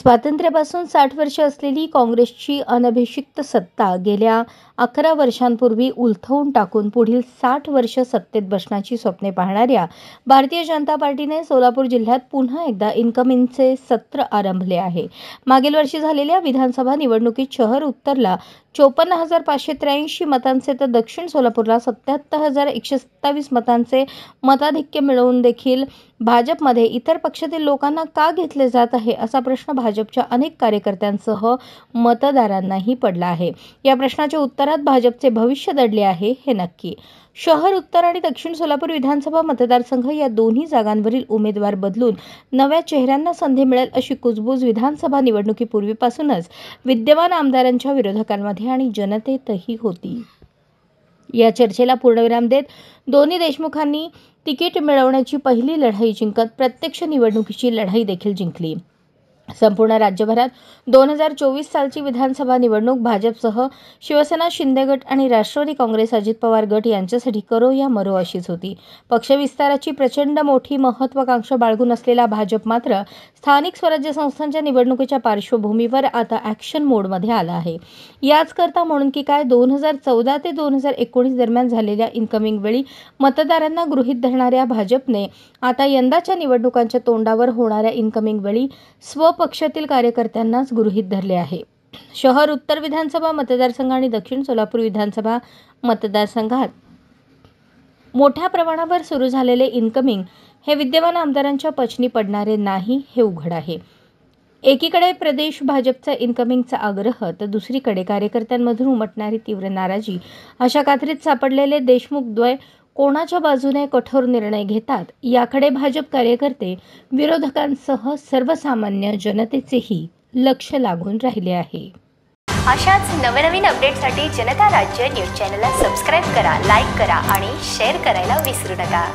स्वातंत्र्यापासून 60 वर्षे असलेली काँग्रेसची अनभिषिक्त सत्ता गेल्या 11 वर्षांपूर्वी उलथवून टाकून पुढील 60 वर्ष सत्तेत बसण्याची स्वप्ने पाहणाऱ्या भारतीय जनता पार्टीने सोलापूर जिल्ह्यात पुन्हा एकदा इन्कमिंगचे सत्र आरंभले आहे. मागील वर्षी झालेल्या विधानसभा निवडणुकीत शहर उत्तरला 54,583 मतांचे तर दक्षिण सोलापूरला 77,127 मतांचे मताधिक्य मिळवून देखील भाजपमध्ये इतर पक्षातील लोकांना का घेतले जात आहे असा प्रश्न भाजपच्या अनेक कार्यकर्त्यांसह मतदारांनाही पडला आहे. या प्रश्नाच्या उत्तरात भाजपचे भविष्य दडले आहे हे नक्की. शहर उत्तर आणि दक्षिण सोलापूर विधानसभा मतदारसंघ या दोन्ही जागांवरील उमेदवार बदलून नव्या चेहऱ्यांना संधी मिळेल अशी कुजबूज विधानसभा निवडणुकीपूर्वीपासूनच विद्यमान आमदारांच्या विरोधकांमध्ये आणि जनतेतही होती. या चर्चेला पूर्णविराम देत दोन्ही देशमुखांनी तिकीट मिळवण्याची पहिली लढाई जिंकत प्रत्यक्ष निवडणुकीची लढाई देखील जिंकली. संपूर्ण राज्यभरात 2024 सालची विधानसभा निवडणूक भाजपसह शिवसेना, शिंदे गट आणि राष्ट्रवादी काँग्रेस, अजित पवार गट यांच्यासाठी करो या मरो अशीच होती. पक्ष विस्ताराची प्रचंड मोठी महत्त्वाकांक्षा बाळगून असलेला भाजप मात्र स्थानिक स्वराज्य संस्थांच्या निवडणुकीच्या पार्श्वभूमीवर आता ॲक्शन मोडमध्ये आला आहे. याचकरता म्हणून की काय 2014 ते 2019 दरम्यान झालेल्या इन्कमिंग वेळी मतदारांना गृहीत धरणाऱ्या भाजपने आता यंदाच्या निवडणुकांच्या तोंडावर होणाऱ्या इन्कमिंग वेळी स्वपक्षातील कार्यकर्त्यांनाच गृहीत धरले आहे. शहर उत्तर विधानसभा मतदारसंघ आणि दक्षिण सोलापूर विधानसभा मतदारसंघात मोठ्या प्रमाणावर सुरू झालेले इन्कमिंग हे विद्यमान आमदारांच्या पचनी पडणारे नाही हे उघड आहे. एकीकडे प्रदेश भाजपचा इन्कमिंगचा आग्रह तर दुसरीकडे कार्यकर्त्यांमधून उमटणारी तीव्र नाराजी अशा कात्रीत सापडलेले देशमुख द्वय कोणाच्या बाजूने कठोर निर्णय घेतात याकडे भाजप कार्यकर्ते, विरोधकांसह सर्वसामान्य जनतेचेही लक्ष लागून राहिले आहे. अशाच नवनवीन अपडेटसाठी जनता राज्य न्यूज चॅनलला सबस्क्राईब करा, लाईक करा आणि शेअर करायला विसरू नका.